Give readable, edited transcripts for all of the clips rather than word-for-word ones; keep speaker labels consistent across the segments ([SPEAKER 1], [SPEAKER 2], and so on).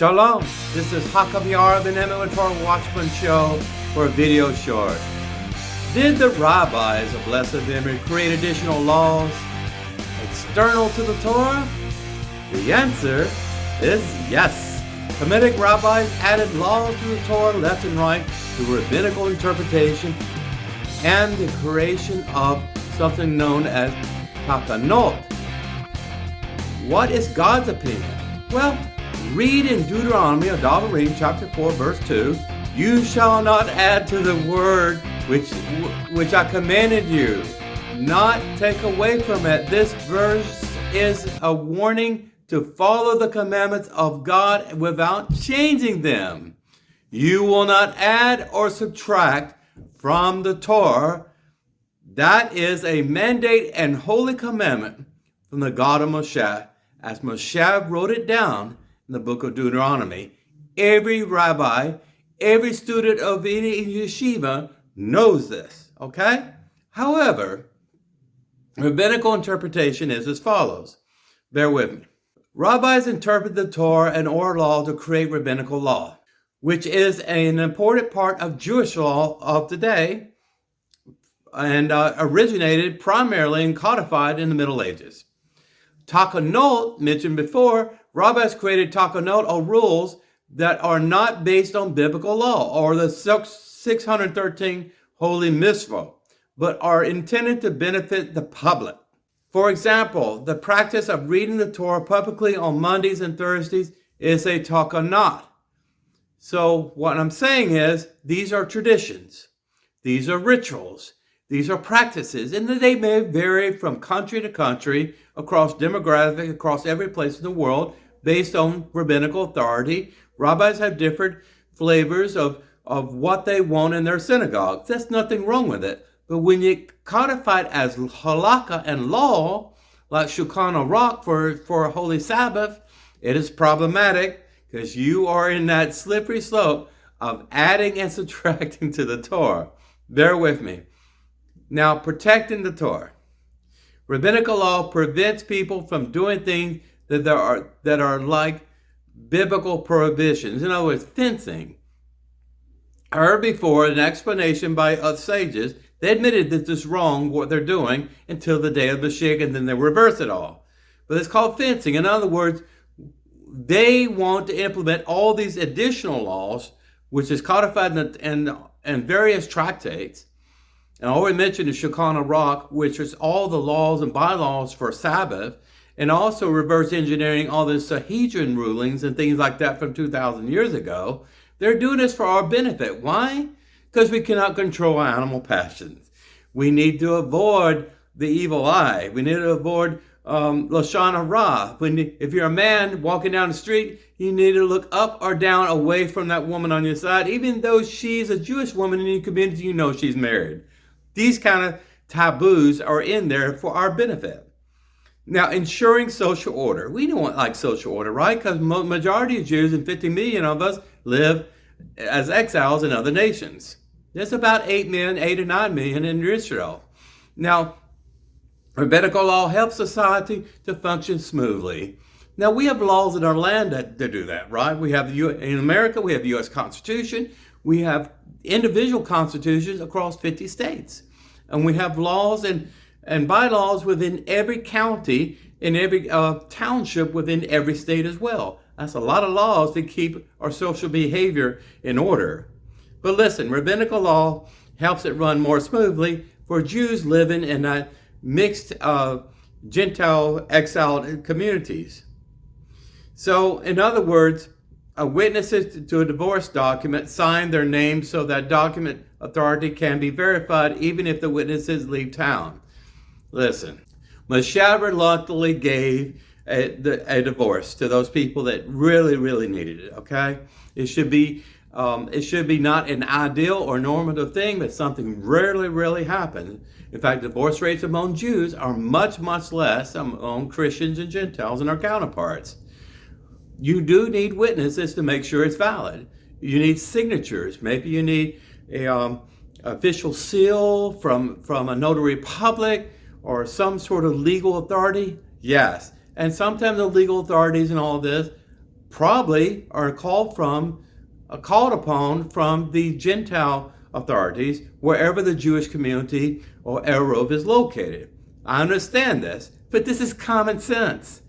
[SPEAKER 1] Shalom, this is ben-Emmett with Torah Watchman show for a video short. Did the rabbis of blessed memory create additional laws external to the Torah? The answer is yes. Talmudic rabbis added laws to the Torah left and right through rabbinical interpretation and the creation of something known as takkanot. What is God's opinion? Well, read in Deuteronomy, chapter 4, verse 2, "You shall not add to the word which I commanded you, not take away from it." This verse is a warning to follow the commandments of God without changing them. You will not add or subtract from the Torah. That is a mandate and holy commandment from the God of Moshe, as Moshe wrote it down in the book of Deuteronomy. Every rabbi, every student of any yeshiva knows this, okay? However, rabbinical interpretation is as follows. Bear with me. Rabbis interpret the Torah and oral law to create rabbinical law, which is an important part of Jewish law of today and originated primarily and codified in the Middle Ages. Takkanot, mentioned before, rabbis created takkanot or rules that are not based on biblical law or the 613 holy mitzvot, but are intended to benefit the public. For example, the practice of reading the Torah publicly on Mondays and Thursdays is a takkanot. So what I'm saying is, these are traditions, these are rituals, these are practices, and they may vary from country to country, across demographic, across every place in the world, based on rabbinical authority. Rabbis have different flavors of what they want in their synagogues. There's nothing wrong with it. But when you codify it as halakha and law, like Shulchan Aruch for a holy Sabbath, it is problematic because you are in that slippery slope of adding and subtracting to the Torah. Bear with me. Now, protecting the Torah. Rabbinical law prevents people from doing things that are like biblical prohibitions. In other words, fencing. I heard before an explanation by sages. They admitted that this is wrong, what they're doing, until the day of Mashiach, and then they reverse it all. But it's called fencing. In other words, they want to implement all these additional laws, which is codified in various tractates. And I already mentioned the Shulchan Aruch, which is all the laws and bylaws for Sabbath, and also reverse engineering all the Sanhedrin rulings and things like that from 2,000 years ago. They're doing this for our benefit. Why? Because we cannot control our animal passions. We need to avoid the evil eye. We need to avoid Lashon Hara. If you're a man walking down the street, you need to look up or down away from that woman on your side, even though she's a Jewish woman in your community, you know she's married. These kind of taboos are in there for our benefit. Now, ensuring social order. We don't like social order, right? Because majority of Jews, and 50 million of us, live as exiles in other nations. There's about 8 to 9 million in Israel. Now, rabbinical law helps society to function smoothly. Now, we have laws in our land that do that, right? We have in America, we have the U.S. Constitution. We have individual constitutions across 50 states. And we have laws and bylaws within every county, in every township within every state as well. That's a lot of laws to keep our social behavior in order. But listen, rabbinical law helps it run more smoothly for Jews living in that mixed Gentile exiled communities. So, in other words, witnesses to a divorce document sign their name so that document authority can be verified even if the witnesses leave town. Listen, Moshe reluctantly gave a divorce to those people that really, really needed it, okay? It should be not an ideal or normative thing, but something rarely happens. In fact, divorce rates among Jews are much less among Christians and Gentiles and our counterparts. You do need witnesses to make sure it's valid. You need signatures. Maybe you need a official seal from a notary public or some sort of legal authority. Yes. And sometimes the legal authorities and all of this probably are called upon from the Gentile authorities wherever the Jewish community or Eruv is located. I understand this, but this is common sense.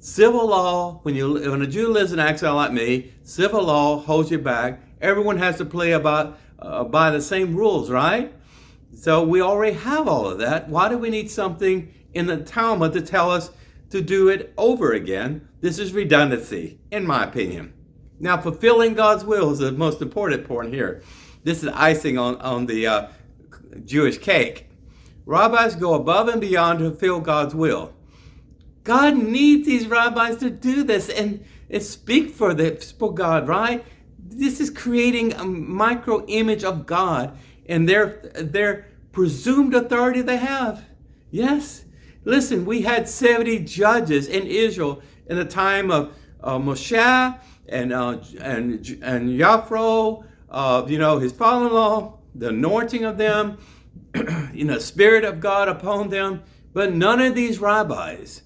[SPEAKER 1] Civil law, when a Jew lives in exile like me, civil law holds you back. Everyone has to play by the same rules, right? So we already have all of that. Why do we need something in the Talmud to tell us to do it over again? This is redundancy, in my opinion. Now, fulfilling God's will is the most important point here. This is icing on the Jewish cake. Rabbis go above and beyond to fulfill God's will. God needs these rabbis to do this and speak for God, right? This is creating a micro image of God and their presumed authority they have. Yes. Listen, we had 70 judges in Israel in the time of Moshe and Jethro, his father-in-law, the anointing of them, Spirit of God upon them. But none of these rabbis,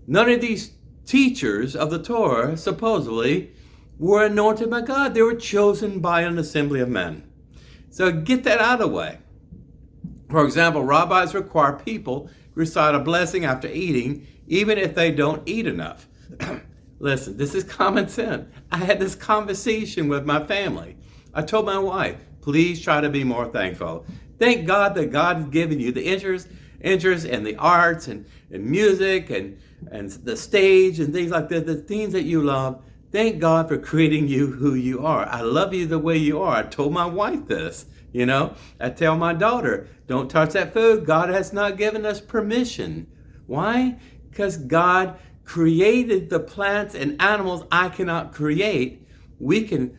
[SPEAKER 1] none of these teachers of the Torah, supposedly, were anointed by God. They were chosen by an assembly of men. So get that out of the way. For example, rabbis require people to recite a blessing after eating, even if they don't eat enough. Listen, this is common sense. I had this conversation with my family. I told my wife, please try to be more thankful. Thank God that God has given you the interest in the arts and music and the stage and things like that, the things that you love. Thank God for creating you who you are. I love you the way you are. I told my wife this, I tell my daughter, don't touch that food. God has not given us permission. Why? Because God created the plants and animals I cannot create. We can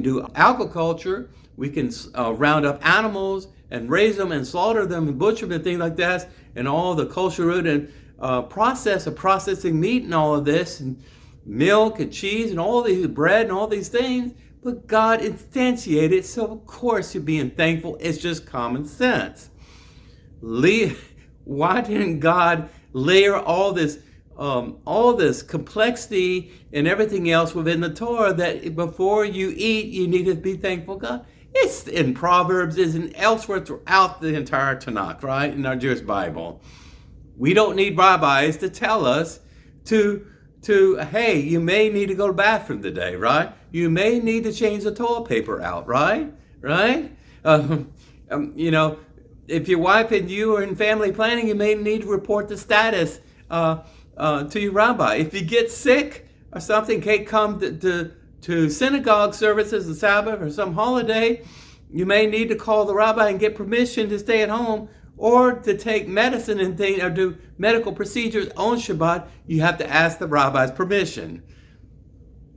[SPEAKER 1] do agriculture. We can round up animals and raise them and slaughter them and butcher them and things like that, and all the kosher root and process of processing meat and all of this, and milk and cheese and all these bread and all these things. But God instantiated, so of course you're being thankful. It's just common sense. Why didn't God layer all this complexity and everything else within the Torah that before you eat, you need to be thankful God? It's in Proverbs, it's in elsewhere throughout the entire Tanakh, right? In our Jewish Bible. We don't need rabbis to tell us to hey, you may need to go to the bathroom today, right? You may need to change the toilet paper out, right? Right? If your wife and you are in family planning, you may need to report the status to your rabbi. If you get sick or something, can't come to synagogue services, the Sabbath or some holiday, you may need to call the rabbi and get permission to stay at home or to take medicine and things or do medical procedures on Shabbat. You have to ask the rabbi's permission.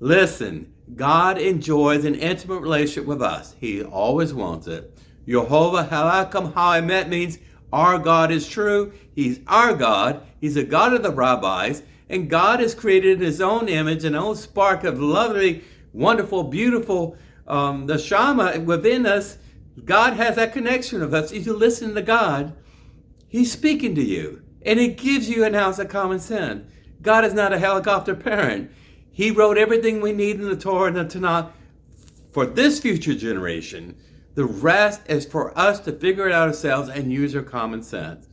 [SPEAKER 1] Listen, God enjoys an intimate relationship with us. He always wants it. Yehovah Halakam Ha'emet means our God is true. He's our God. He's the God of the rabbis. And God has created in his own image, an own spark of lovely, wonderful, beautiful, the Shama within us. God has that connection with us. If you listen to God, he's speaking to you. And it gives you an ounce of common sense. God is not a helicopter parent. He wrote everything we need in the Torah and the Tanakh for this future generation. The rest is for us to figure it out ourselves and use our common sense.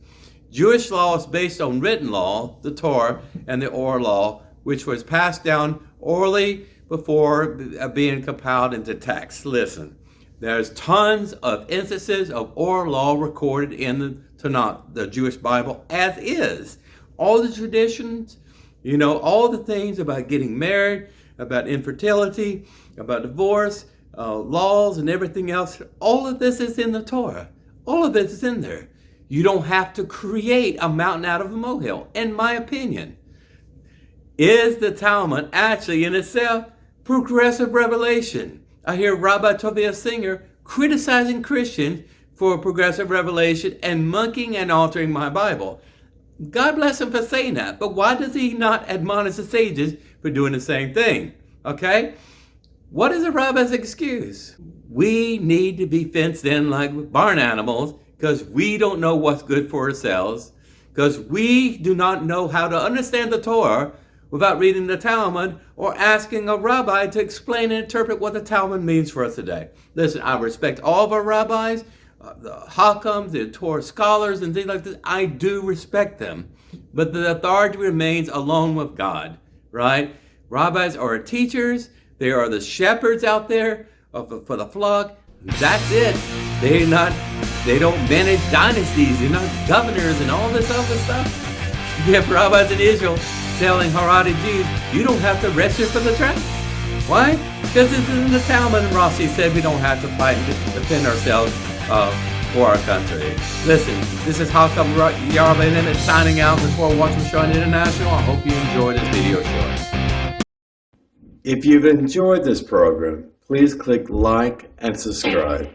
[SPEAKER 1] Jewish law is based on written law, the Torah, and the oral law, which was passed down orally before being compiled into text. Listen. There's tons of instances of oral law recorded in the Tanakh, the Jewish Bible, as is. All the traditions, all the things about getting married, about infertility, about divorce, laws and everything else, all of this is in the Torah. All of this is in there. You don't have to create a mountain out of a molehill, in my opinion. Is the Talmud actually in itself progressive revelation? I hear Rabbi Tovia Singer criticizing Christians for progressive revelation and monkeying and altering my Bible. God bless him for saying that, but why does he not admonish the sages for doing the same thing? Okay? What is a rabbi's excuse? We need to be fenced in like barn animals because we don't know what's good for ourselves, because we do not know how to understand the Torah without reading the Talmud or asking a rabbi to explain and interpret what the Talmud means for us today. Listen, I respect all of our rabbis, the Hakams, the Torah scholars, and things like this. I do respect them. But the authority remains alone with God, right? Rabbis are teachers. They are the shepherds out there for the flock. That's it. They don't manage dynasties. They're not governors and all this other stuff. You have rabbis in Israel telling Haredi Jews, you don't have to register for the tribe. Why? Because it's in the Talmud, and Rossi said we don't have to fight and defend ourselves for our country. Listen, this is Hakam ben-Emmett signing out for Torah Watchman Show International. I hope you enjoyed this video show. If you've enjoyed this program, please click like and subscribe.